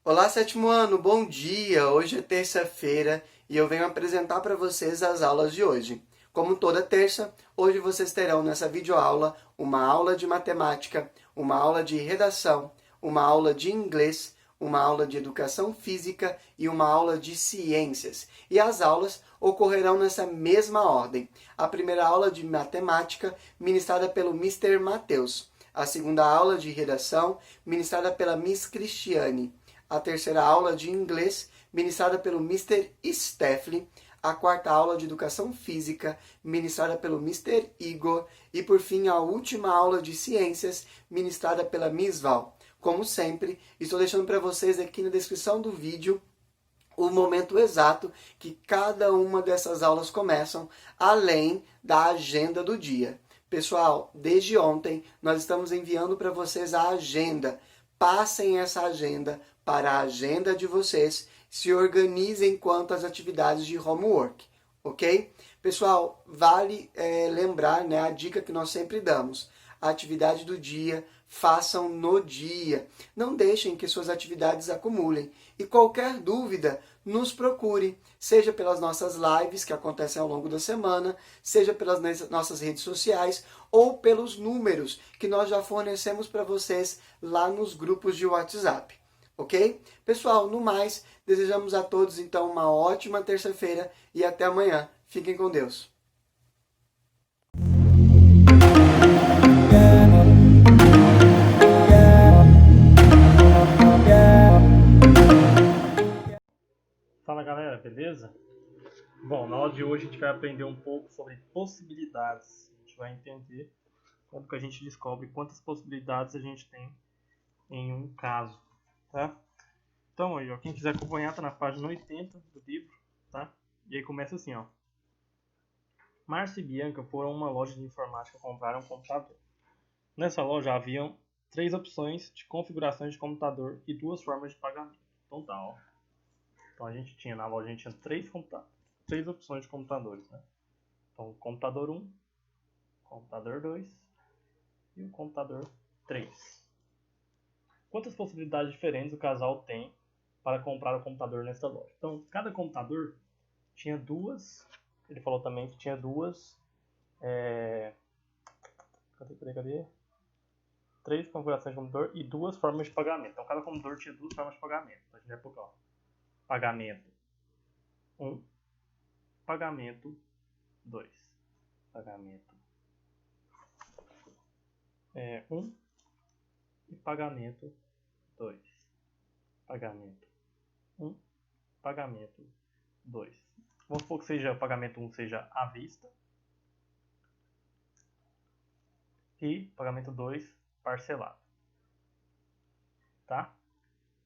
Olá, sétimo ano, bom dia! Hoje é terça-feira e eu venho apresentar para vocês as aulas de hoje. Como toda terça, hoje vocês terão nessa videoaula uma aula de matemática, uma aula de redação, uma aula de inglês, uma aula de educação física e uma aula de ciências. E as aulas ocorrerão nessa mesma ordem. A primeira aula de matemática, ministrada pelo Mr. Matheus. A segunda aula de redação, ministrada pela Miss Cristiane. A terceira aula de inglês, ministrada pelo Mr. Steffley. A quarta aula de educação física, ministrada pelo Mr. Igor. E, por fim, a última aula de ciências, ministrada pela Miss Val. Como sempre, estou deixando para vocês aqui na descrição do vídeo o momento exato que cada uma dessas aulas começam, além da agenda do dia. Pessoal, desde ontem nós estamos enviando para vocês a agenda. Passem essa agenda para a agenda de vocês, se organizem quanto às atividades de homework, ok? Pessoal, vale lembrar, né, a dica que nós sempre damos. A atividade do dia, façam no dia. Não deixem que suas atividades acumulem. E qualquer dúvida, nos procure, seja pelas nossas lives que acontecem ao longo da semana, seja pelas nossas redes sociais ou pelos números que nós já fornecemos para vocês lá nos grupos de WhatsApp. Ok? Pessoal, no mais, desejamos a todos então uma ótima terça-feira e até amanhã. Fiquem com Deus. Fala galera, beleza? Bom, na aula de hoje a gente vai aprender um pouco sobre possibilidades. A gente vai entender como que a gente descobre quantas possibilidades a gente tem em um caso, tá? Então aí, ó, quem quiser acompanhar tá na página 80 do livro, tá? E aí começa assim, ó. Márcia e Bianca foram a uma loja de informática comprar um computador. Nessa loja haviam 3 opções de configurações de computador e 2 formas de pagamento. Então tá, ó. Então na loja a gente tinha 3 opções de computadores, né? Então, computador 1, computador 2 e o computador 3. Quantas possibilidades diferentes o casal tem para comprar o computador nesta loja? Então, cada computador tinha duas. Ele falou também que tinha duas. Cadê? 3 configurações de computador e 2 formas de pagamento. Então, cada computador tinha 2 formas de pagamento. Então, a gente vai por cá. Pagamento 1, pagamento 2. Pagamento 1 e pagamento 2. Pagamento 1, pagamento 2. Vamos supor que seja pagamento 1 seja à vista e pagamento 2 parcelado. Tá?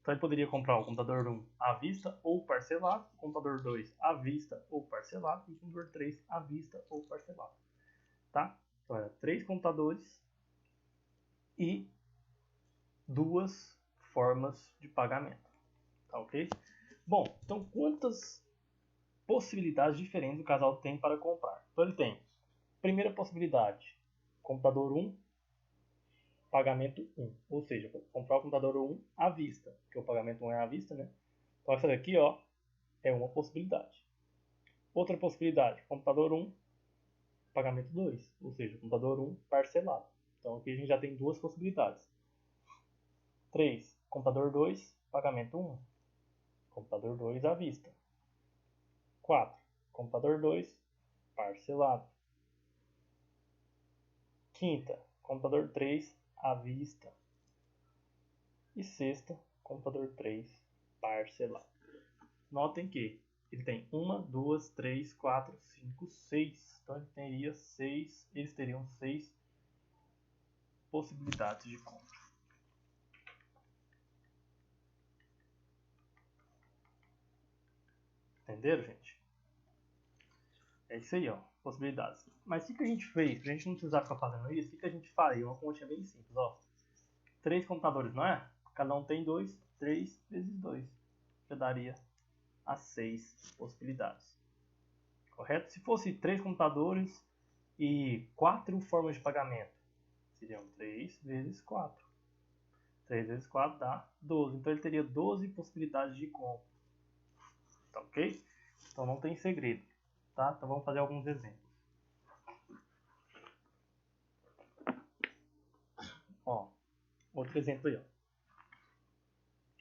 Então ele poderia comprar o computador 1 à vista ou parcelado, o computador 2 à vista ou parcelado e o computador 3 à vista ou parcelado. Tá? Então era 3 computadores e 2 formas de pagamento. Tá ok? Bom, então quantas possibilidades diferentes o casal tem para comprar? Então ele tem, primeira possibilidade, computador 1, pagamento 1. Ou seja, comprar o computador 1 à vista, porque o pagamento 1 é à vista, né? Então essa daqui, ó, é uma possibilidade. Outra possibilidade, computador 1, pagamento 2. Ou seja, computador 1 parcelado. Então aqui a gente já tem 2 possibilidades. 3, computador 2, pagamento 1. Computador 2 à vista. 4, computador 2, parcelado. Quinta, computador 3 à vista. E sexta, computador 3 parcelado. Notem que ele tem 1, 2, 3, 4, 5, 6. Então eles teriam 6 possibilidades de compra. Entenderam, gente? É isso aí, ó. Possibilidades. Mas o que a gente fez? Pra gente não precisar ficar fazendo isso, o que a gente faria? Uma continha bem simples, ó. 3 computadores, não é? Cada um tem 2. 3 vezes 2. Já daria as 6 possibilidades. Correto? Se fosse 3 computadores e 4 formas de pagamento, seriam 3 vezes 4. 3 vezes 4 dá 12. Então ele teria 12 possibilidades de compra. Tá ok? Então não tem segredo. Tá? Então vamos fazer alguns exemplos. Ó, outro exemplo aí, ó.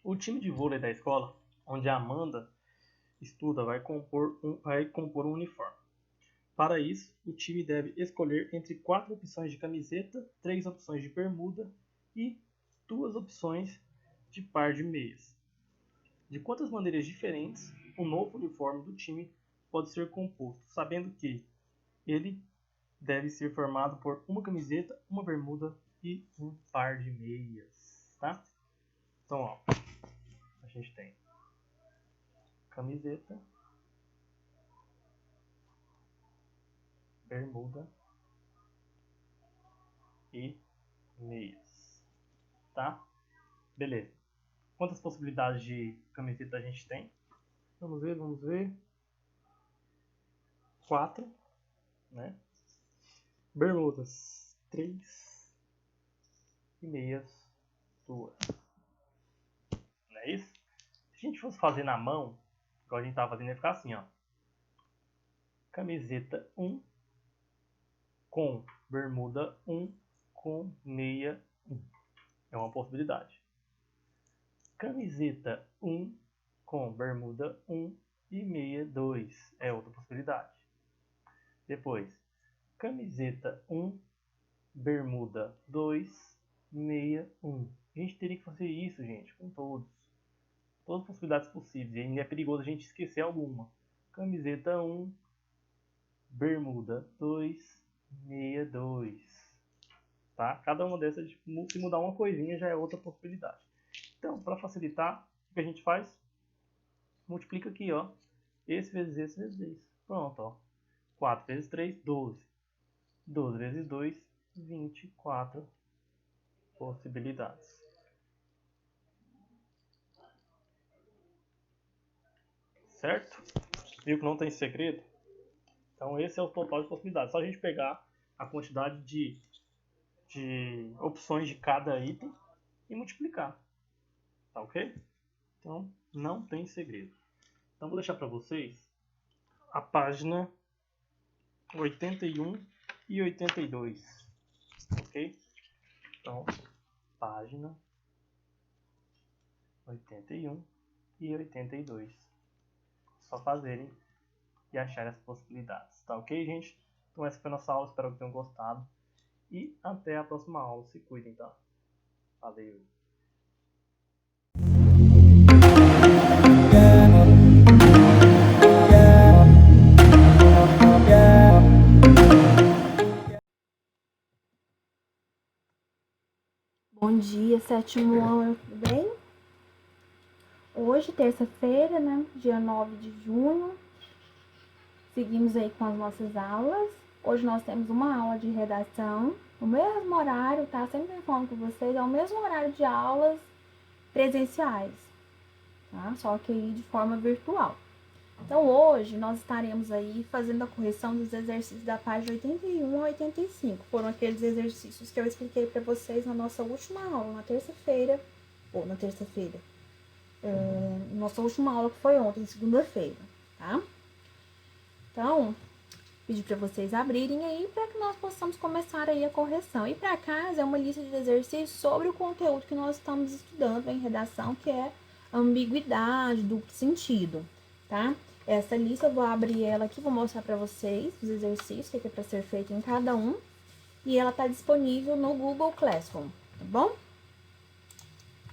O time de vôlei da escola, onde a Amanda estuda, vai compor um uniforme. Para isso, o time deve escolher entre 4 opções de camiseta, 3 opções de bermuda e 2 opções de par de meias. De quantas maneiras diferentes o novo uniforme do time pode ser composto, sabendo que ele deve ser formado por uma camiseta, uma bermuda e um par de meias, tá? Então, ó, a gente tem camiseta, bermuda e meias, tá? Beleza. Quantas possibilidades de camiseta a gente tem? Vamos ver. 4, né? Bermudas, 3 e meias, 2. Não é isso? Se a gente fosse fazer na mão, igual a gente tava fazendo, ia ficar assim, ó. Camiseta 1 com bermuda 1 com meia 1. É uma possibilidade. Camiseta 1 com bermuda 1 e meia 2. É outra possibilidade. Depois, camiseta 1, bermuda 2, meia 1. A gente teria que fazer isso, gente, com todos. Todas as possibilidades possíveis. E ainda é perigoso a gente esquecer alguma. Camiseta 1, bermuda 2, meia 2. Tá? Cada uma dessas, se mudar uma coisinha, já é outra possibilidade. Então, para facilitar, o que a gente faz? Multiplica aqui, ó. Esse vezes esse vezes esse. Pronto, ó. 4 vezes 3, 12. 12 vezes 2, 24 possibilidades. Certo? Viu que não tem segredo? Então esse é o total de possibilidades. Só a gente pegar a quantidade de opções de cada item e multiplicar. Tá ok? Então não tem segredo. Então vou deixar para vocês a página 81 e 82. Ok? Então, página 81 e 82. Só fazerem e achar as possibilidades. Tá ok, gente? Então essa foi a nossa aula, espero que tenham gostado. E até a próxima aula. Se cuidem, tá? Valeu! Bom dia, sétimo ano, tudo bem? Hoje, terça-feira, né? Dia 9 de junho. Seguimos aí com as nossas aulas. Hoje nós temos uma aula de redação, no mesmo horário, tá? Sempre falando com vocês, é o mesmo horário de aulas presenciais, tá? Só que aí de forma virtual. Então, hoje nós estaremos aí fazendo a correção dos exercícios da página 81 a 85. Foram aqueles exercícios que eu expliquei para vocês na nossa última aula, na terça-feira, nossa última aula que foi ontem, segunda-feira, tá? Então, pedi para vocês abrirem aí para que nós possamos começar aí a correção. E para casa é uma lista de exercícios sobre o conteúdo que nós estamos estudando em redação, que é ambiguidade, duplo sentido, tá? Essa lista eu vou abrir ela aqui, vou mostrar para vocês os exercícios que é para ser feito em cada um. E ela tá disponível no Google Classroom, tá bom?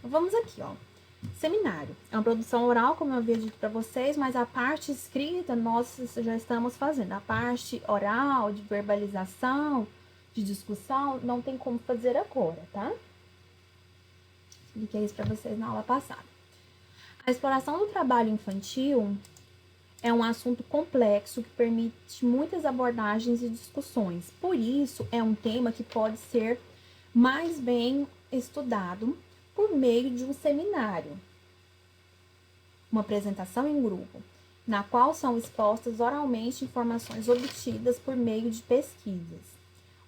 Vamos aqui, ó. Seminário. É uma produção oral, como eu havia dito para vocês, mas a parte escrita nós já estamos fazendo. A parte oral, de verbalização, de discussão, não tem como fazer agora, tá? Expliquei isso para vocês na aula passada. A exploração do trabalho infantil é um assunto complexo que permite muitas abordagens e discussões. Por isso, é um tema que pode ser mais bem estudado por meio de um seminário, uma apresentação em grupo, na qual são expostas oralmente informações obtidas por meio de pesquisas.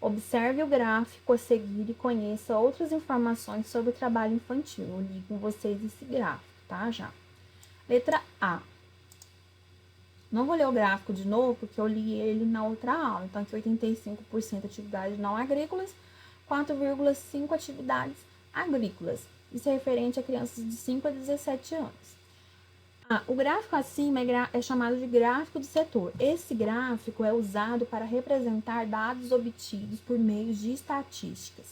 Observe o gráfico a seguir e conheça outras informações sobre o trabalho infantil. Eu li com vocês esse gráfico, tá? Já. Letra A. Não vou ler o gráfico de novo, porque eu li ele na outra aula. Então, aqui 85% atividades não agrícolas, 4,5% atividades agrícolas. Isso é referente a crianças de 5 a 17 anos. O gráfico acima é chamado de gráfico do setor. Esse gráfico é usado para representar dados obtidos por meio de estatísticas.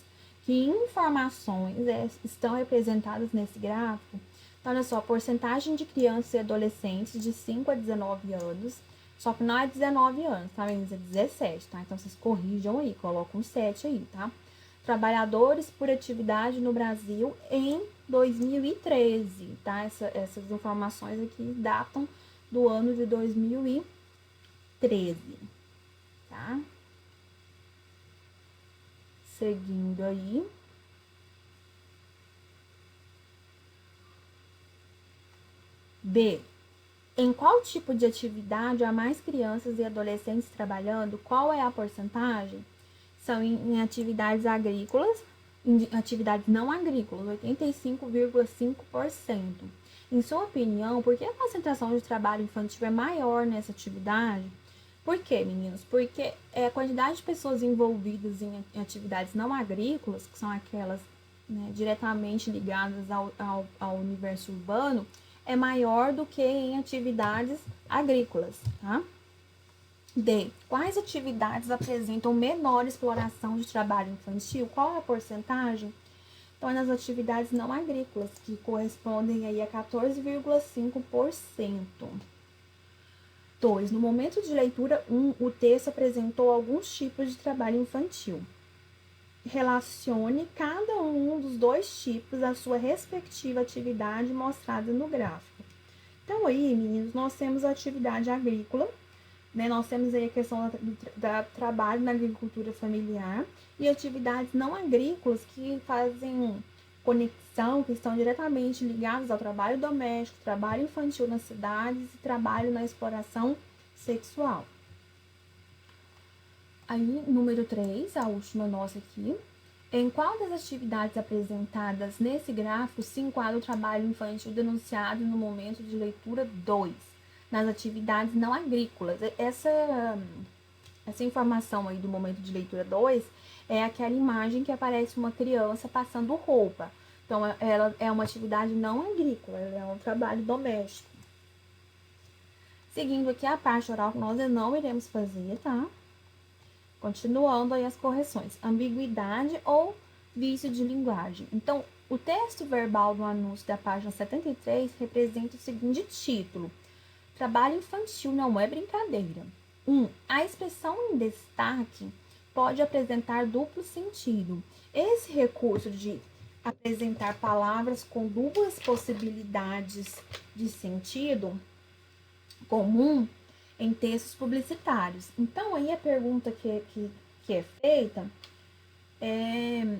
Que informações estão representadas nesse gráfico? Então, olha só, a porcentagem de crianças e adolescentes de 5 a 19 anos, só que não é 19 anos, tá, meninas? É 17, tá? Então, vocês corrijam aí, colocam um 7 aí, tá? Trabalhadores por atividade no Brasil em 2013, tá? Essas informações aqui datam do ano de 2013, tá? Seguindo aí. B. Em qual tipo de atividade há mais crianças e adolescentes trabalhando? Qual é a porcentagem? São em atividades agrícolas, em atividades não agrícolas, 85,5%. Em sua opinião, por que a concentração de trabalho infantil é maior nessa atividade? Por quê, meninos? Porque a quantidade de pessoas envolvidas em atividades não agrícolas, que são aquelas, né, diretamente ligadas ao universo urbano, é maior do que em atividades agrícolas, tá? D. Quais atividades apresentam menor exploração de trabalho infantil? Qual é a porcentagem? Então, é nas atividades não agrícolas, que correspondem aí a 14,5%. 2. No momento de leitura 1, o texto apresentou alguns tipos de trabalho infantil. Relacione cada um dos dois tipos à sua respectiva atividade mostrada no gráfico. Então, aí, meninos, nós temos a atividade agrícola, né? Nós temos aí a questão do trabalho na agricultura familiar e atividades não agrícolas que fazem conexão, que estão diretamente ligadas ao trabalho doméstico, trabalho infantil nas cidades e trabalho na exploração sexual. Aí, número 3, a última nossa aqui. Em qual das atividades apresentadas nesse gráfico se enquadra o trabalho infantil denunciado no momento de leitura 2? Nas atividades não agrícolas. Essa informação aí do momento de leitura 2 é aquela imagem que aparece uma criança passando roupa. Então, ela é uma atividade não agrícola, ela é um trabalho doméstico. Seguindo aqui a parte oral que nós não iremos fazer, tá? Continuando aí as correções. Ambiguidade ou vício de linguagem. Então, o texto verbal do anúncio da página 73 representa o seguinte título: Trabalho infantil não é brincadeira. 1. A expressão em destaque pode apresentar duplo sentido. Esse recurso de apresentar palavras com duas possibilidades de sentido comum em textos publicitários. Então, aí a pergunta que é feita é...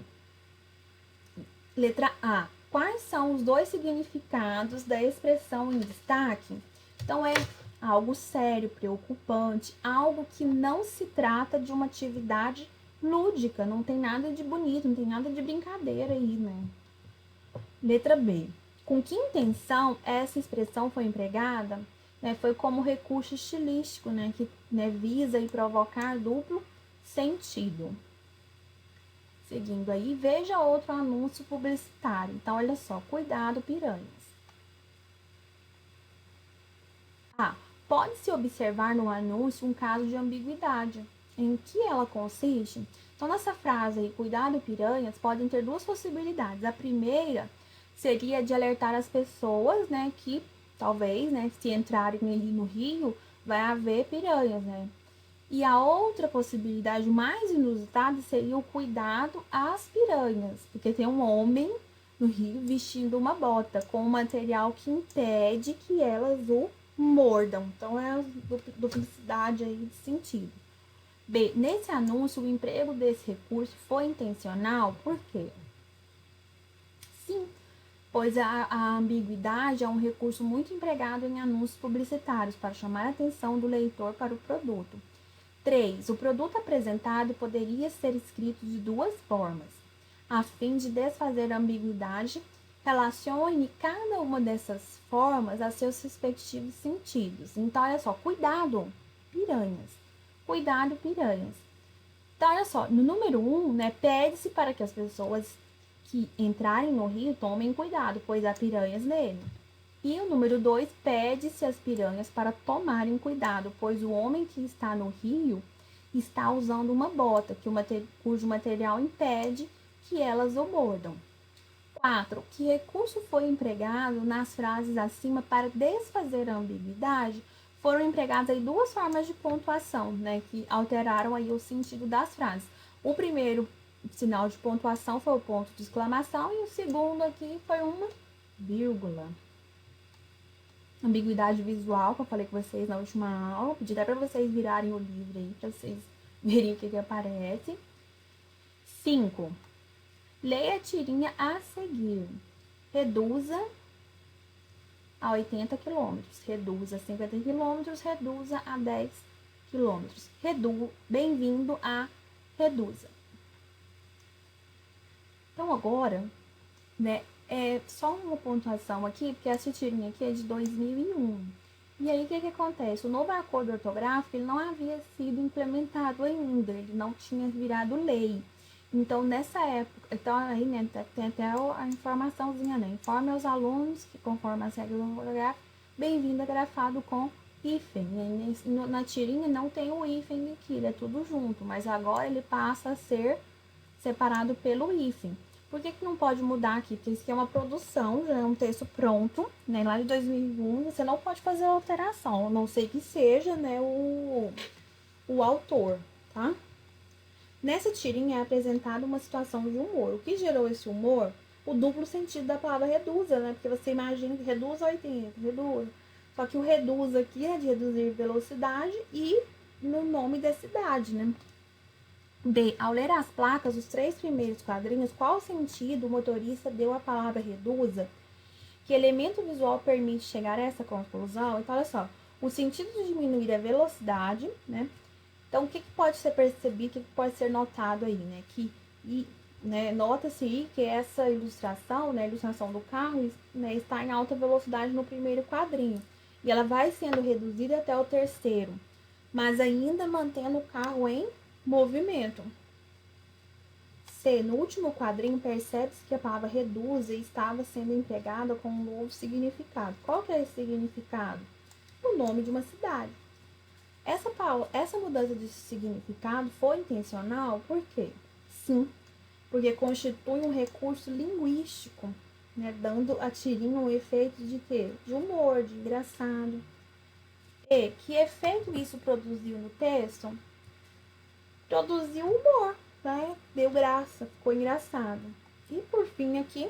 Letra A. Quais são os dois significados da expressão em destaque? Então, é algo sério, preocupante, algo que não se trata de uma atividade lúdica, não tem nada de bonito, não tem nada de brincadeira aí, né? Letra B. Com que intenção essa expressão foi empregada? Né, foi como recurso estilístico, né, que, né, visa provocar duplo sentido. Seguindo aí, veja outro anúncio publicitário. Então, olha só, cuidado, piranhas. Pode-se observar no anúncio um caso de ambiguidade. Em que ela consiste? Então, nessa frase aí, cuidado, piranhas, podem ter duas possibilidades. A primeira seria de alertar as pessoas, né, que talvez, né, se entrarem ali no rio, vai haver piranhas, né? E a outra possibilidade mais inusitada seria o cuidado às piranhas, porque tem um homem no rio vestindo uma bota com um material que impede que elas o mordam. Então, é a duplicidade aí de sentido. B. Nesse anúncio, o emprego desse recurso foi intencional, por quê? Sim, pois a ambiguidade é um recurso muito empregado em anúncios publicitários para chamar a atenção do leitor para o produto. 3. O produto apresentado poderia ser escrito de duas formas. A fim de desfazer a ambiguidade, relacione cada uma dessas formas a seus respectivos sentidos. Então, olha só, cuidado, piranhas. Cuidado, piranhas. Então, olha só, no número 1, né, pede-se para que as pessoas que entrarem no rio tomem cuidado, pois há piranhas nele. E o número 2, pede-se às piranhas para tomarem cuidado, pois o homem que está no rio está usando uma bota, cujo material impede que elas o mordam. 4. Que recurso foi empregado nas frases acima para desfazer a ambiguidade? Foram empregadas aí duas formas de pontuação, né, que alteraram aí o sentido das frases. O primeiro sinal de pontuação foi o ponto de exclamação e o segundo aqui foi uma vírgula. Ambiguidade visual, que eu falei com vocês na última aula. Pedi até para vocês virarem o livro aí, para vocês verem o que aparece. 5. Leia a tirinha a seguir. Reduza a 80 km. Reduza a 50 km. Reduza a 10 km. Bem-vindo a Reduza. Então, agora, né, é só uma pontuação aqui, porque essa tirinha aqui é de 2001. E aí, o que acontece? O novo acordo ortográfico, ele não havia sido implementado ainda, ele não tinha virado lei. Então, nessa época, então aí, né, tem até a informaçãozinha, né? Informe aos alunos que, conforme as regras do ortográfico, bem-vindo é grafado com hífen. Na tirinha não tem o hífen aqui, ele é tudo junto, mas agora ele passa a ser separado pelo hífen. Por que não pode mudar aqui? Porque isso aqui é uma produção, já é um texto pronto, né? Lá de 2001, você não pode fazer alteração, a não ser que seja, né, o autor, tá? Nessa tirinha é apresentada uma situação de humor. O que gerou esse humor? O duplo sentido da palavra reduza, né? Porque você imagina que reduz 80, reduz. Só que o reduz aqui é de reduzir velocidade e no nome da cidade, né? D. Ao ler as placas, os 3 primeiros quadrinhos, qual sentido o motorista deu à palavra reduza? Que elemento visual permite chegar a essa conclusão? Então, olha só. O sentido de diminuir a velocidade, né? Então, o que pode ser percebido, o que pode ser notado aí, né? Né, nota-se aí que essa ilustração, né, a ilustração do carro, né, está em alta velocidade no primeiro quadrinho. E ela vai sendo reduzida até o terceiro, mas ainda mantendo o carro em movimento. C. No último quadrinho, percebe-se que a palavra reduza estava sendo empregada com um novo significado. Qual que é esse significado? O nome de uma cidade. Essa mudança de significado foi intencional? Por quê? Sim, porque constitui um recurso linguístico, né, dando a tirinha um efeito de quê? De humor, de engraçado. E que efeito isso produziu no texto? Produziu humor, né? Deu graça, ficou engraçado. E por fim aqui,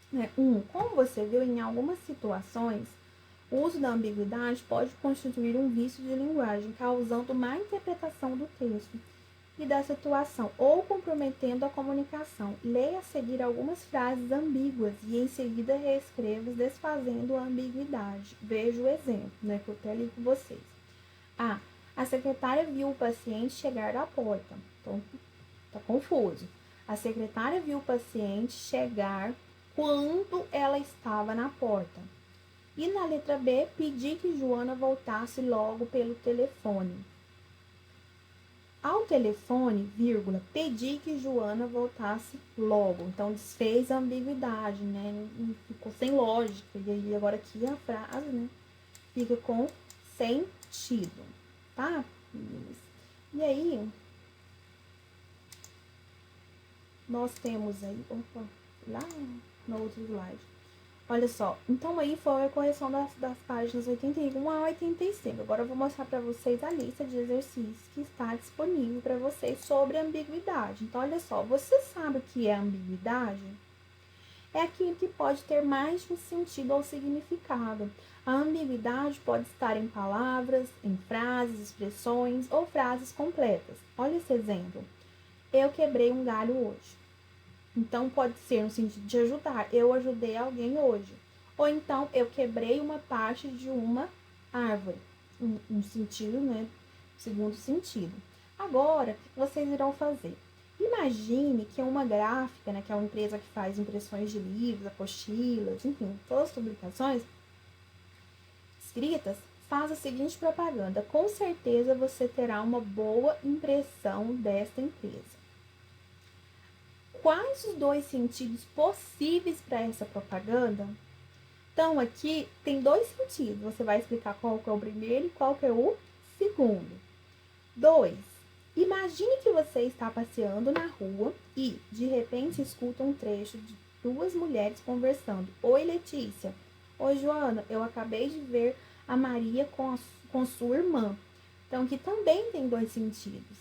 né, como você viu, em algumas situações, o uso da ambiguidade pode constituir um vício de linguagem, causando má interpretação do texto e da situação, ou comprometendo a comunicação. Leia a seguir algumas frases ambíguas e em seguida reescreva, desfazendo a ambiguidade. Veja o exemplo, né, que eu até li com vocês. A secretária viu o paciente chegar à porta. Então, tá confuso. A secretária viu o paciente chegar quando ela estava na porta. E na letra B, pedi que Joana voltasse logo pelo telefone. Ao telefone, vírgula, pedi que Joana voltasse logo. Então, desfez a ambiguidade, né? Ficou sem lógica. E aí, agora aqui a frase, né? Fica com sentido, tá? E aí, nós temos aí... Opa, lá no outro slide. Olha só, então aí foi a correção das páginas 81 a 85. Agora eu vou mostrar para vocês a lista de exercícios que está disponível para vocês sobre ambiguidade. Então, olha só, você sabe o que é ambiguidade? É aquilo que pode ter mais de um sentido ou significado. A ambiguidade pode estar em palavras, em frases, expressões ou frases completas. Olha esse exemplo. Eu quebrei um galho hoje. Então, pode ser no sentido de ajudar. Eu ajudei alguém hoje. Ou então, eu quebrei uma parte de uma árvore. Um sentido, né, segundo sentido. Agora, o que vocês irão fazer? Imagine que é uma gráfica, né, que é uma empresa que faz impressões de livros, apostilas, enfim, todas as publicações escritas, faz a seguinte propaganda. Com certeza você terá uma boa impressão desta empresa. Quais os dois sentidos possíveis para essa propaganda? Então, aqui tem dois sentidos. Você vai explicar qual que é o primeiro e qual que é o segundo. 2. Imagine que você está passeando na rua e, de repente, escuta um trecho de duas mulheres conversando. Oi, Letícia. Oi, Joana. Eu acabei de ver a Maria com sua irmã. Então, aqui também tem dois sentidos.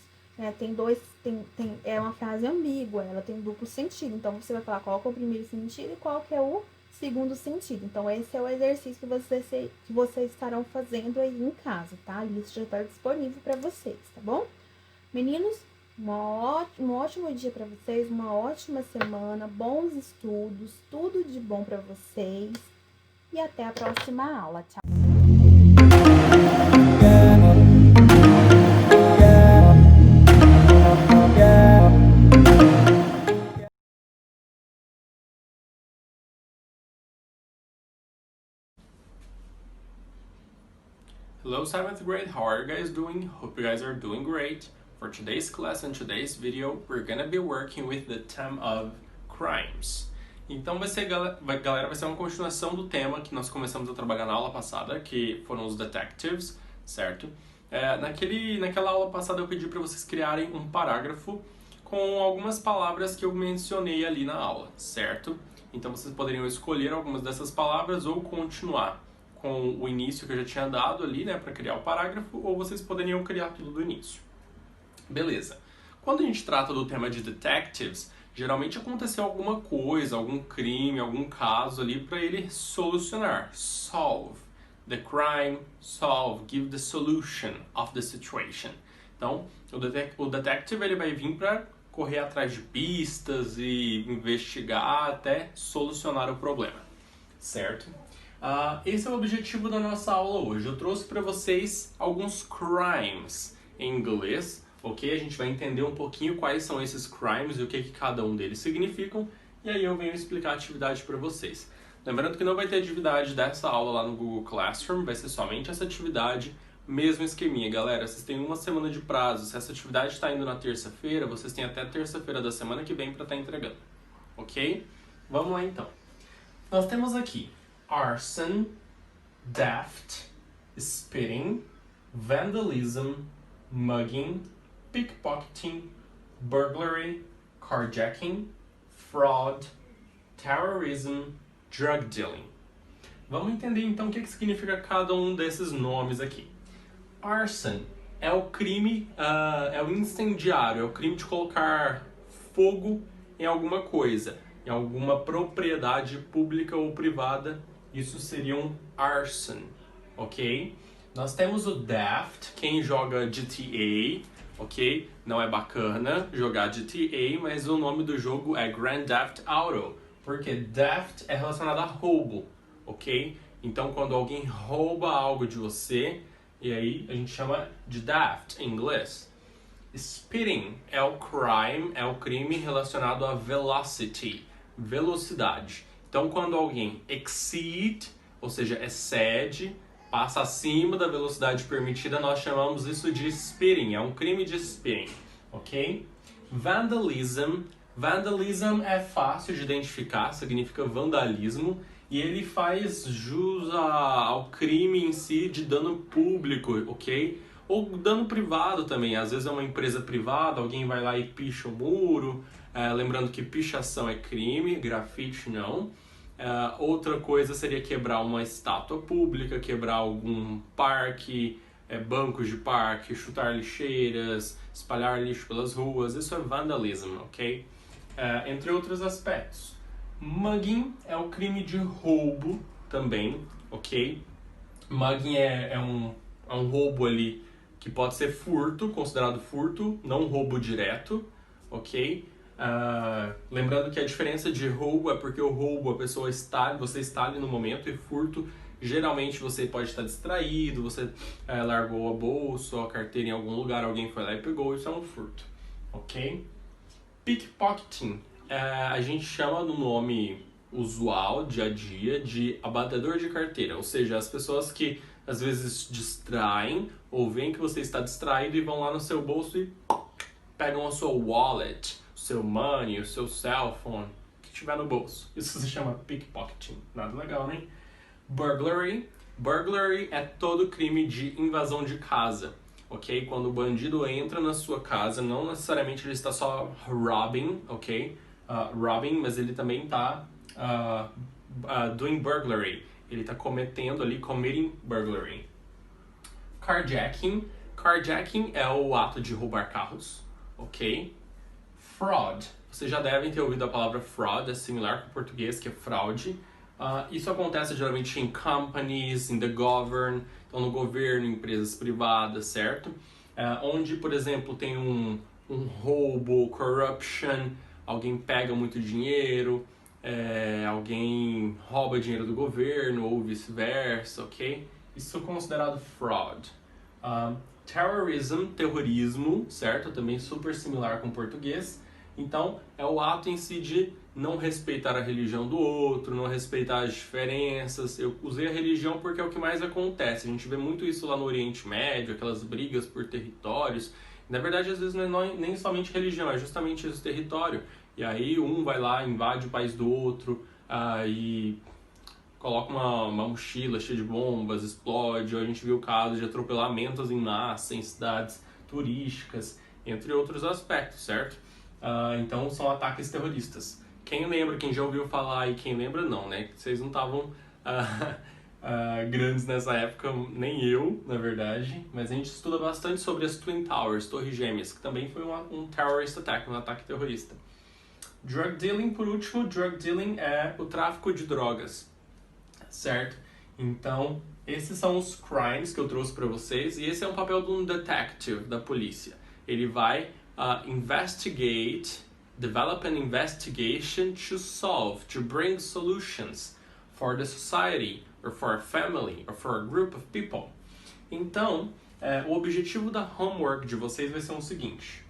É uma frase ambígua, ela tem duplo sentido. Então, você vai falar qual que é o primeiro sentido e qual que é o segundo sentido. Então, esse é o exercício que vocês estarão fazendo aí em casa, tá? A lista já está disponível para vocês, tá bom? Meninos, um ótimo dia para vocês, uma ótima semana, bons estudos, tudo de bom para vocês e até a próxima aula. Tchau! Hello 7th grade, how are you guys doing? Hope you guys are doing great. For today's class and today's video, we're gonna be working with the theme of crimes. Então galera, vai ser uma continuação do tema que nós começamos a trabalhar na aula passada, que foram os detectives, certo? Naquela aula passada eu pedi para vocês criarem um parágrafo com algumas palavras que eu mencionei ali na aula, certo? Então vocês poderiam escolher algumas dessas palavras ou continuar com o início que eu já tinha dado ali, né, para criar o parágrafo, ou vocês poderiam criar tudo do início. Beleza. Quando a gente trata do tema de detectives, geralmente aconteceu alguma coisa, algum crime, algum caso ali para ele solucionar. Solve the crime, solve, give the solution of the situation. Então, o detective ele vai vir para correr atrás de pistas e investigar até solucionar o problema, certo? Esse é o objetivo da nossa aula hoje. Eu trouxe para vocês alguns crimes em inglês, ok? A gente vai entender um pouquinho quais são esses crimes e o que cada um deles significam, e aí eu venho explicar a atividade para vocês. Lembrando que não vai ter atividade dessa aula lá no Google Classroom, vai ser somente essa atividade, mesmo esqueminha. Galera, vocês têm uma semana de prazo. Se essa atividade está indo na terça-feira, vocês têm até terça-feira da semana que vem para estar entregando, ok? Vamos lá então. Nós temos aqui arson, theft, spitting, vandalism, mugging, pickpocketing, burglary, carjacking, fraud, terrorism, drug dealing. Vamos entender então o que significa cada um desses nomes aqui. Arson é o crime, é o incendiário, é o crime de colocar fogo em alguma coisa, em alguma propriedade pública ou privada. Isso seria um arson, ok? Nós temos o theft, quem joga GTA, ok? Não é bacana jogar GTA, mas o nome do jogo é Grand Theft Auto, porque theft é relacionado a roubo, ok? Então quando alguém rouba algo de você, e aí a gente chama de theft em inglês. Spitting é o crime relacionado a velocity, velocidade. Então, quando alguém exceed, ou seja, excede, passa acima da velocidade permitida, nós chamamos isso de spitting, é um crime de spitting, ok? Vandalism é fácil de identificar, significa vandalismo, e ele faz jus ao crime em si de dano público, ok? Ou dano privado também, às vezes é uma empresa privada, alguém vai lá e picha o muro, lembrando que pichação é crime, grafite não. Outra coisa seria quebrar uma estátua pública, quebrar algum parque, bancos de parque, chutar lixeiras, espalhar lixo pelas ruas, isso é vandalism, ok? Entre outros aspectos. Mugging é o crime de roubo também, ok? Mugging é um roubo ali que pode ser furto, considerado furto, não roubo direto, ok? Lembrando que a diferença de roubo é porque o roubo você está ali no momento, e furto, geralmente você pode estar distraído, você largou a bolsa ou a carteira em algum lugar, alguém foi lá e pegou, isso é um furto, ok? Pickpocketing, a gente chama no nome usual, dia a dia, de abatedor de carteira, ou seja, as pessoas que às vezes distraem ou veem que você está distraído e vão lá no seu bolso e pegam a sua wallet, o seu money, o seu cell phone, o que tiver no bolso. Isso se chama pickpocketing. Nada legal, né? Burglary. Burglary é todo crime de invasão de casa, ok? Quando o bandido entra na sua casa, não necessariamente ele está só robbing, ok? Robbing, mas ele também está doing burglary. Ele está cometendo ali, committing burglary. Carjacking. Carjacking é o ato de roubar carros, ok? Fraud. Vocês já devem ter ouvido a palavra fraud, é similar com o português, que é fraude. Isso acontece geralmente em companies, in the govern, então no governo, em empresas privadas, certo? Onde, por exemplo, tem um roubo, corruption, alguém pega muito dinheiro, alguém rouba dinheiro do governo ou vice-versa, ok? Isso é considerado fraud. Terrorism, terrorismo, certo? Também super similar com o português. Então, é o ato em si de não respeitar a religião do outro, não respeitar as diferenças. Eu usei a religião porque é o que mais acontece. A gente vê muito isso lá no Oriente Médio, aquelas brigas por territórios. Na verdade, às vezes não é nem somente religião, é justamente esse território. E aí um vai lá, invade o país do outro, e coloca uma mochila cheia de bombas, explode. Ou a gente viu casos de atropelamentos em massa, em cidades turísticas, entre outros aspectos, certo? Então são ataques terroristas. Quem lembra, quem já ouviu falar e quem lembra não, né? Vocês não estavam grandes nessa época, nem eu, na verdade. Mas a gente estuda bastante sobre as Twin Towers, Torres Gêmeas, que também foi um terrorist attack, um ataque terrorista. Drug dealing, por último. Drug dealing é o tráfico de drogas, certo? Então, esses são os crimes que eu trouxe para vocês. E esse é um papel de um detective, da polícia. Ele vai investigate, develop an investigation to solve, to bring solutions for the society, or for a family, or for a group of people. Então, o objetivo da homework de vocês vai ser o seguinte: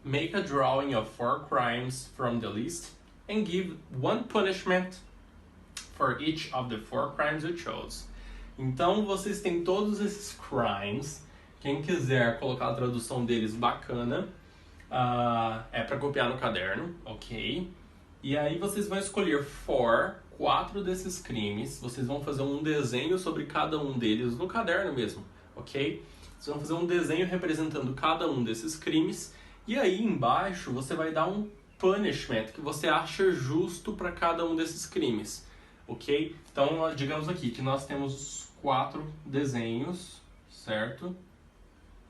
make a drawing of 4 crimes from the list and give one punishment for each of the 4 crimes you chose. Então, vocês têm todos esses crimes. Quem quiser colocar a tradução deles bacana, é para copiar no caderno, ok? E aí vocês vão escolher 4 desses crimes. Vocês vão fazer um desenho sobre cada um deles no caderno mesmo, ok? Vocês vão fazer um desenho representando cada um desses crimes. E aí embaixo você vai dar um punishment que você acha justo para cada um desses crimes, ok? Então, digamos aqui que nós temos os 4 desenhos, certo?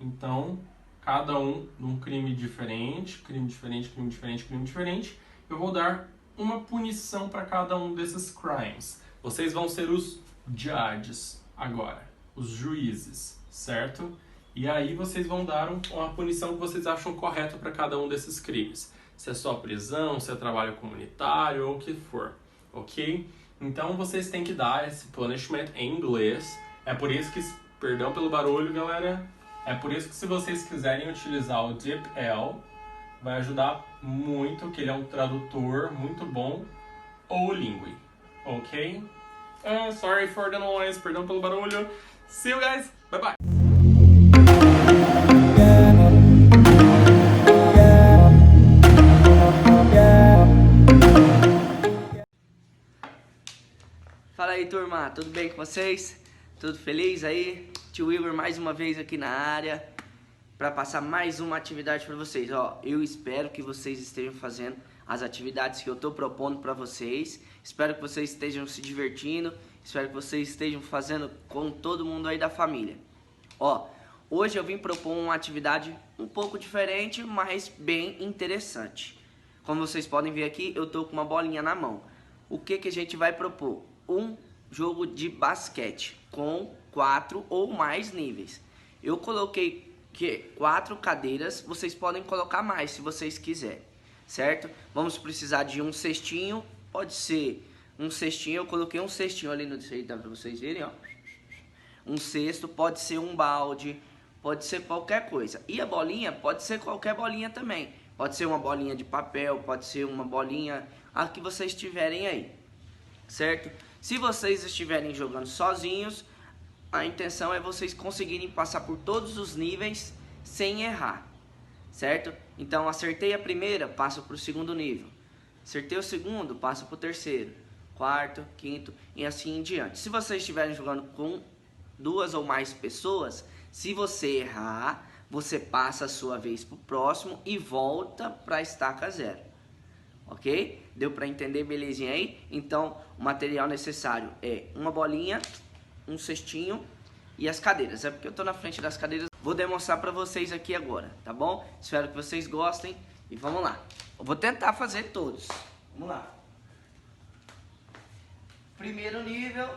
Então, cada um num crime diferente, crime diferente, crime diferente, crime diferente. Eu vou dar uma punição para cada um desses crimes. Vocês vão ser os judges agora, os juízes, certo? E aí vocês vão dar uma punição que vocês acham correta para cada um desses crimes. Se é só prisão, se é trabalho comunitário ou o que for, ok? Então vocês têm que dar esse punishment em inglês. É por isso que, perdão pelo barulho, galera, é por isso que se vocês quiserem utilizar o DeepL, vai ajudar muito, que ele é um tradutor muito bom, ou o Lingui, ok? Sorry for the noise, perdão pelo barulho. See you guys, bye bye! Fala aí, turma, tudo bem com vocês? Tudo feliz aí? Tio Igor mais uma vez aqui na área para passar mais uma atividade para vocês. Eu espero que vocês estejam fazendo as atividades que eu estou propondo para vocês. Espero que vocês estejam se divertindo. Espero que vocês estejam fazendo com todo mundo aí da família. Hoje eu vim propor uma atividade um pouco diferente, mas bem interessante. Como vocês podem ver aqui, eu estou com uma bolinha na mão. O que a gente vai propor? Um jogo de basquete com 4 ou mais níveis. Eu coloquei 4 cadeiras, vocês podem colocar mais se vocês quiserem, certo? Vamos precisar de um cestinho, pode ser um cestinho, eu coloquei um cestinho ali no desfeito, dá pra vocês verem, ó. Um cesto, pode ser um balde, pode ser qualquer coisa. E a bolinha pode ser qualquer bolinha também. Pode ser uma bolinha de papel, pode ser uma bolinha a que vocês tiverem aí, certo? Se vocês estiverem jogando sozinhos, a intenção é vocês conseguirem passar por todos os níveis sem errar, certo? Então, acertei a primeira, passo para o segundo nível. Acertei o segundo, passo para o terceiro, quarto, quinto e assim em diante. Se vocês estiverem jogando com 2 ou mais pessoas, se você errar, você passa a sua vez para o próximo e volta para a estaca 0. Ok? Deu para entender belezinha aí? Então, o material necessário é uma bolinha, um cestinho e as cadeiras. É porque eu tô na frente das cadeiras. Vou demonstrar para vocês aqui agora, tá bom? Espero que vocês gostem e vamos lá. Eu vou tentar fazer todos. Vamos lá. Primeiro nível.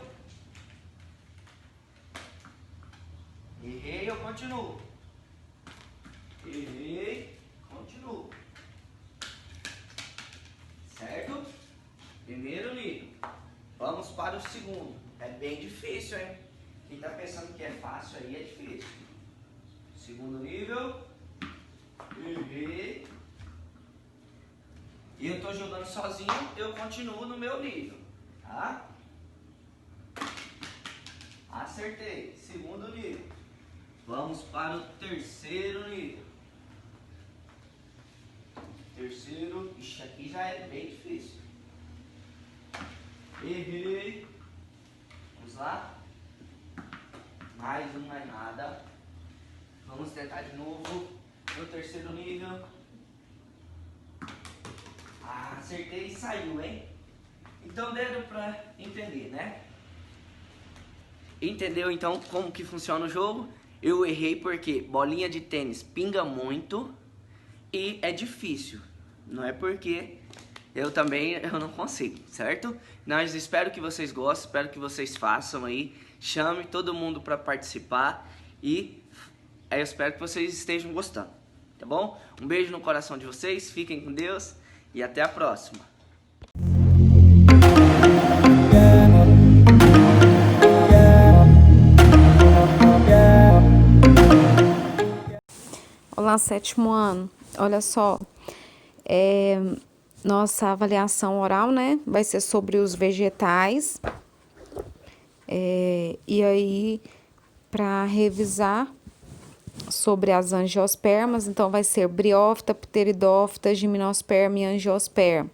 Errei, eu continuo. Errei, continuo. Certo? Primeiro nível. Vamos para o segundo. É bem difícil, hein? Quem tá pensando que é fácil aí é difícil. Segundo nível. Errei. E eu tô jogando sozinho, eu continuo no meu nível. Tá? Acertei. Segundo nível. Vamos para o terceiro nível. Terceiro. Ixi, aqui já é bem difícil. Errei. Vamos lá. Mais um, mais nada. Vamos tentar de novo. No terceiro nível. Ah, acertei e saiu, hein? Então deu pra entender, né? Entendeu então como que funciona o jogo? Eu errei porque bolinha de tênis pinga muito e é difícil. Não é porque eu não consigo, certo? Mas espero que vocês gostem, espero que vocês façam aí. Chame todo mundo para participar e eu espero que vocês estejam gostando, tá bom? Um beijo no coração de vocês, fiquem com Deus e até a próxima. Olá, 7º ano. Olha só, nossa avaliação oral, né, vai ser sobre os vegetais. E aí, para revisar sobre as angiospermas, então vai ser briófita, pteridófita, gimnosperma e angiosperma.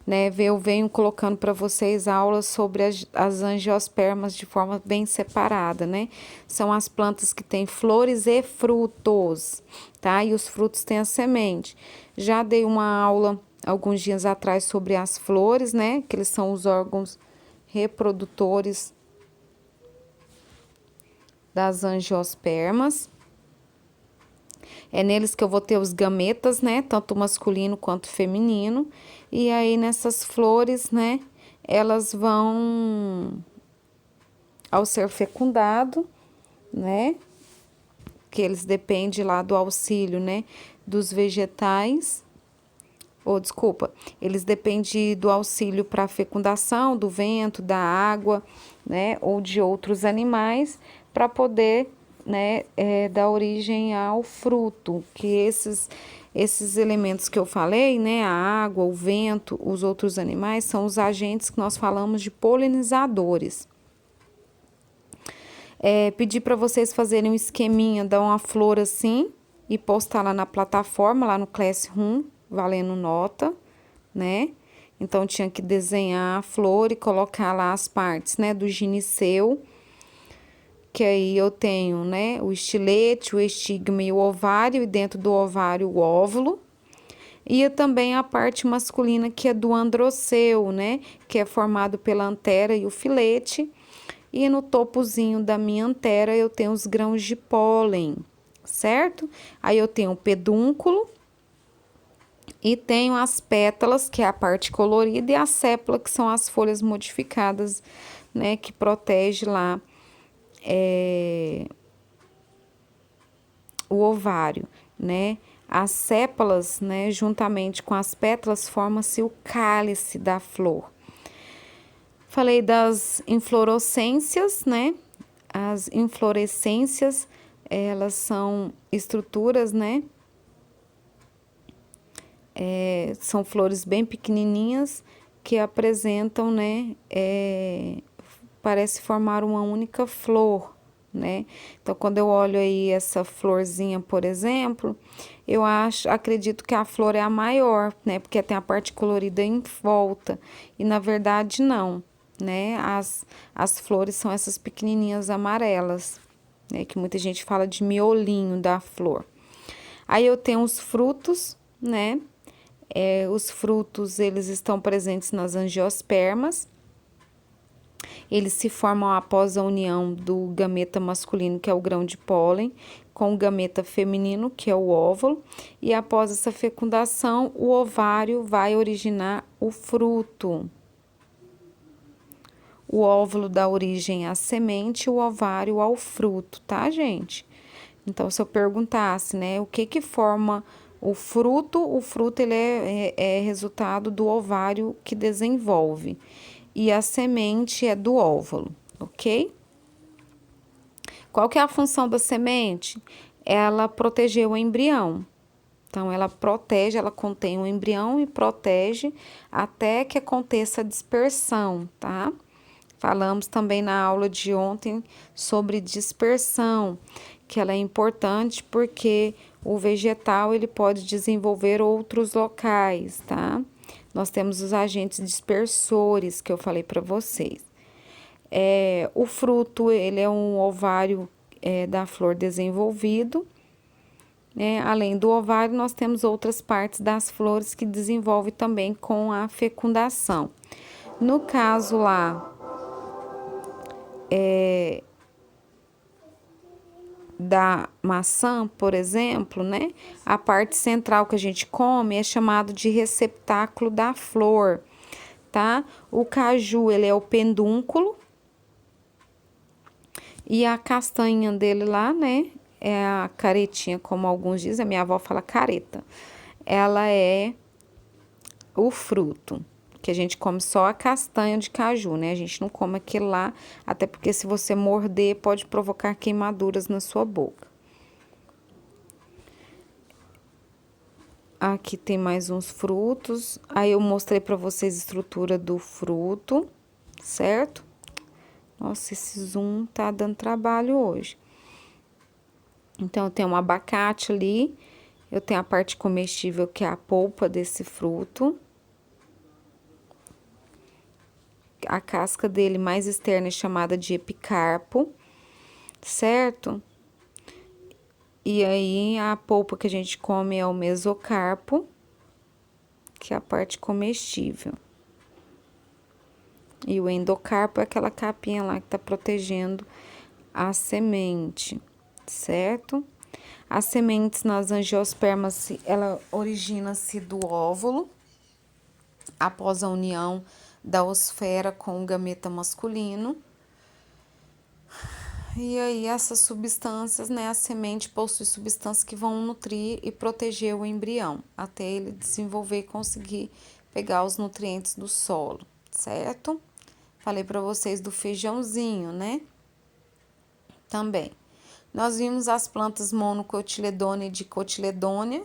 Né, eu venho colocando para vocês aulas sobre as angiospermas de forma bem separada, né? São as plantas que têm flores e frutos, tá? E os frutos têm a semente. Já dei uma aula alguns dias atrás sobre as flores, né? Que eles são os órgãos reprodutores das angiospermas. É neles que eu vou ter os gametas, né? Tanto masculino quanto feminino. E aí, nessas flores, né? Elas vão, ao ser fecundado, né? Que eles dependem lá do auxílio, né? Dos vegetais. Eles dependem do auxílio para a fecundação, do vento, da água, né? Ou de outros animais, para poder, né, dar origem ao fruto, que esses elementos que eu falei, né, a água, o vento, os outros animais, são os agentes que nós falamos de polinizadores. Pedi para vocês fazerem um esqueminha, dar uma flor assim e postar lá na plataforma, lá no Classroom, valendo nota, né? Então, tinha que desenhar a flor e colocar lá as partes, né, do gineceu, que aí eu tenho, né, o estilete, o estigma e o ovário, e dentro do ovário o óvulo. E também a parte masculina, que é do androceu, né, que é formado pela antera e o filete. E no topozinho da minha antera eu tenho os grãos de pólen, certo? Aí eu tenho o pedúnculo e tenho as pétalas, que é a parte colorida, e a sépala, que são as folhas modificadas, né, que protege lá o ovário, né? as sépalas, né, juntamente com as pétalas, forma-se o cálice da flor. Falei das inflorescências, né? As inflorescências, elas são estruturas, né? São flores bem pequenininhas que apresentam, né? Parece formar uma única flor, né? Então, quando eu olho aí essa florzinha, por exemplo, eu acredito que a flor é a maior, né? Porque tem a parte colorida em volta. E, na verdade, não, né? As flores são essas pequenininhas amarelas, né? Que muita gente fala de miolinho da flor. Aí eu tenho os frutos, né? Os frutos, eles estão presentes nas angiospermas. Eles se formam após a união do gameta masculino, que é o grão de pólen, com o gameta feminino, que é o óvulo. E após essa fecundação, o ovário vai originar o fruto. O óvulo dá origem à semente, o ovário ao fruto, tá, gente? Então, se eu perguntasse, né, o que forma o fruto ele é resultado do ovário que desenvolve. E a semente é do óvulo, ok? Qual que é a função da semente? Ela proteger o embrião. Então, ela protege, ela contém o embrião e protege até que aconteça a dispersão, tá? Falamos também na aula de ontem sobre dispersão, que ela é importante porque o vegetal ele pode desenvolver outros locais, tá? Nós temos os agentes dispersores que eu falei para vocês. O fruto, ele é um ovário da flor desenvolvido, né? Além do ovário, nós temos outras partes das flores que desenvolve também com a fecundação. No caso lá, da maçã, por exemplo, né? A parte central que a gente come é chamado de receptáculo da flor, tá? O caju, ele é o pedúnculo. E a castanha dele lá, né? É a caretinha, como alguns dizem. A minha avó fala careta. Ela é o fruto. Que a gente come só a castanha de caju, né? A gente não come aquele lá, até porque se você morder, pode provocar queimaduras na sua boca. Aqui tem mais uns frutos. Aí eu mostrei pra vocês a estrutura do fruto, certo? Nossa, esse zoom tá dando trabalho hoje. Então, eu tenho um abacate ali. Eu tenho a parte comestível, que é a polpa desse fruto. A casca dele mais externa é chamada de epicarpo, certo? E aí, a polpa que a gente come é o mesocarpo, que é a parte comestível. E o endocarpo é aquela capinha lá que tá protegendo a semente, certo? As sementes nas angiospermas, ela origina-se do óvulo, após a união da osfera com o gameta masculino. E aí, essas substâncias, né, a semente possui substâncias que vão nutrir e proteger o embrião, até ele desenvolver e conseguir pegar os nutrientes do solo, certo? Falei para vocês do feijãozinho, né? Também. Nós vimos as plantas monocotiledônea e dicotiledônea.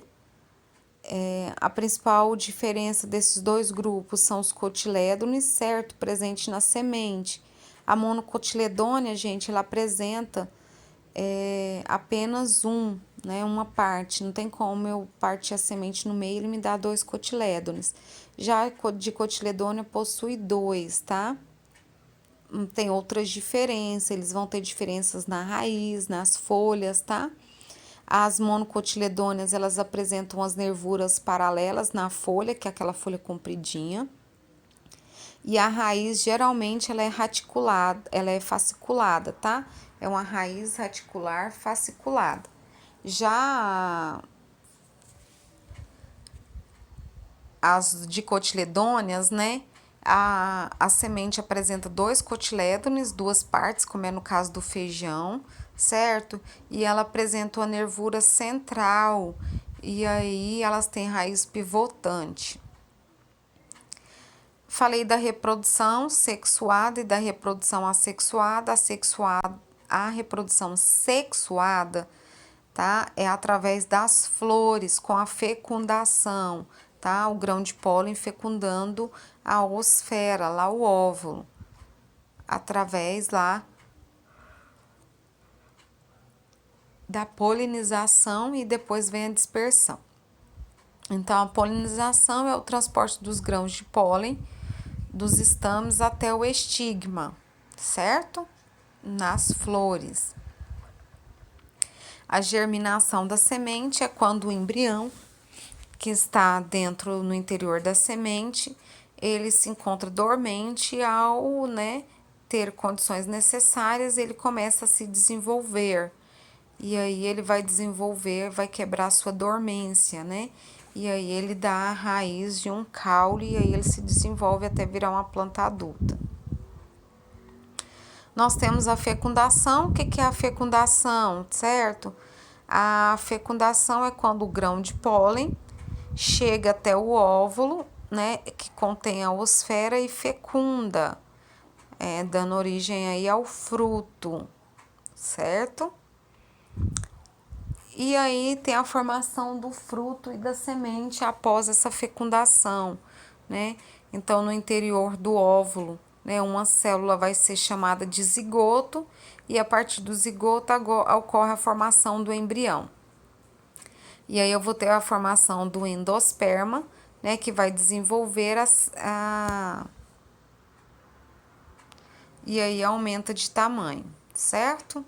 A principal diferença desses dois grupos são os cotilédones, certo? Presente na semente. A monocotiledônea, gente, ela apresenta apenas né? Uma parte. Não tem como eu partir a semente no meio e ele me dá 2 cotilédones. Já a dicotiledônea possui 2, tá? Tem outras diferenças, eles vão ter diferenças na raiz, nas folhas, tá? As monocotiledôneas, elas apresentam as nervuras paralelas na folha, que é aquela folha compridinha. E a raiz, geralmente, ela é radiculada, ela é fasciculada, tá? É uma raiz radicular fasciculada. Já as dicotiledôneas, né? A semente apresenta 2 cotilédones, 2 partes, como é no caso do feijão, certo? E ela apresenta uma nervura central, e aí elas têm raiz pivotante. Falei da reprodução sexuada e da reprodução assexuada. A reprodução sexuada, tá? É através das flores, com a fecundação, tá? O grão de pólen fecundando a osfera, lá o óvulo, através lá da polinização e depois vem a dispersão. Então, a polinização é o transporte dos grãos de pólen dos estames até o estigma, certo? Nas flores. A germinação da semente é quando o embrião, que está dentro no interior da semente, ele se encontra dormente ao, ter condições necessárias, ele começa a se desenvolver. E aí ele vai desenvolver, vai quebrar sua dormência, né? E aí ele dá a raiz de um caule e aí ele se desenvolve até virar uma planta adulta. Nós temos a fecundação. O que é a fecundação, certo? A fecundação é quando o grão de pólen chega até o óvulo, né? Que contém a osfera e fecunda, dando origem aí ao fruto, certo? E aí tem a formação do fruto e da semente após essa fecundação, né? Então, no interior do óvulo, né, uma célula vai ser chamada de zigoto e a partir do zigoto ocorre a formação do embrião. E aí eu vou ter a formação do endosperma, né, que vai desenvolver e aí aumenta de tamanho, certo?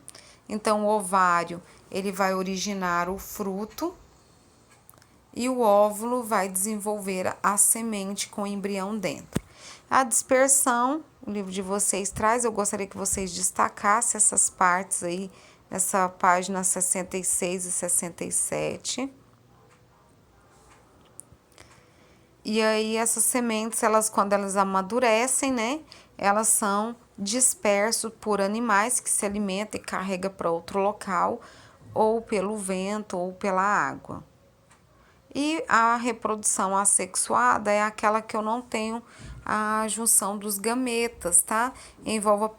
Então, o ovário, ele vai originar o fruto e o óvulo vai desenvolver a semente com o embrião dentro. A dispersão, o livro de vocês traz, eu gostaria que vocês destacassem essas partes aí, nessa página 66 e 67. E aí, essas sementes, quando elas amadurecem, né, elas são dispersos por animais que se alimentam e carregam para outro local, ou pelo vento, ou pela água. E a reprodução assexuada é aquela que eu não tenho a junção dos gametas, tá?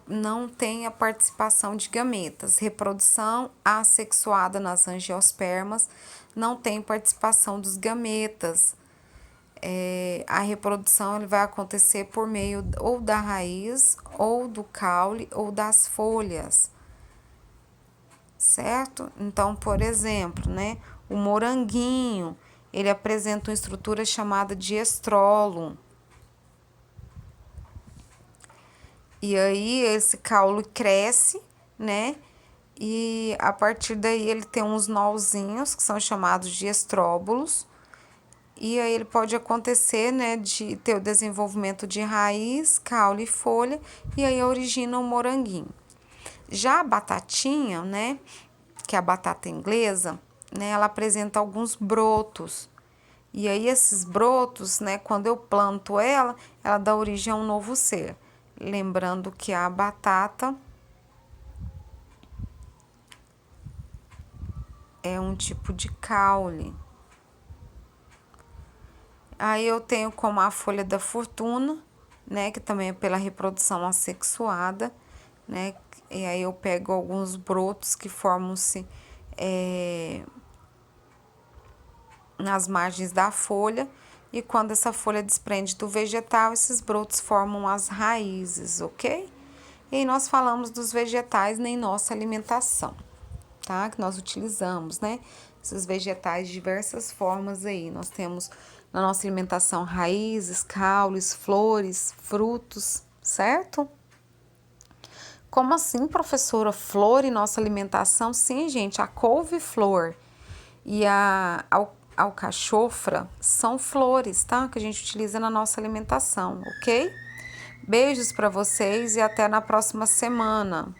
Não tem a participação de gametas. Reprodução assexuada nas angiospermas não tem participação dos gametas. A reprodução ele vai acontecer por meio ou da raiz, ou do caule, ou das folhas, certo? Então, por exemplo, né, o moranguinho, ele apresenta uma estrutura chamada de estrolo. E aí, esse caule cresce, né? E a partir daí ele tem uns nozinhos, que são chamados de estróbulos. E aí ele pode acontecer, né, de ter o desenvolvimento de raiz, caule e folha, e aí origina o moranguinho. Já a batatinha, né, que é a batata inglesa, né, ela apresenta alguns brotos. E aí esses brotos, né, quando eu planto ela dá origem a um novo ser. Lembrando que a batata é um tipo de caule. Aí eu tenho como a folha da fortuna, né, que também é pela reprodução assexuada, né, e aí eu pego alguns brotos que formam-se nas margens da folha, e quando essa folha desprende do vegetal, esses brotos formam as raízes, ok? E aí nós falamos dos vegetais em nossa alimentação, tá? Que nós utilizamos, né? Esses vegetais de diversas formas aí. Nós temos na nossa alimentação raízes, caules, flores, frutos, certo? Como assim, professora? Flor em nossa alimentação? Sim, gente, a couve-flor e a alcachofra são flores, tá? Que a gente utiliza na nossa alimentação, ok? Beijos para vocês e até na próxima semana.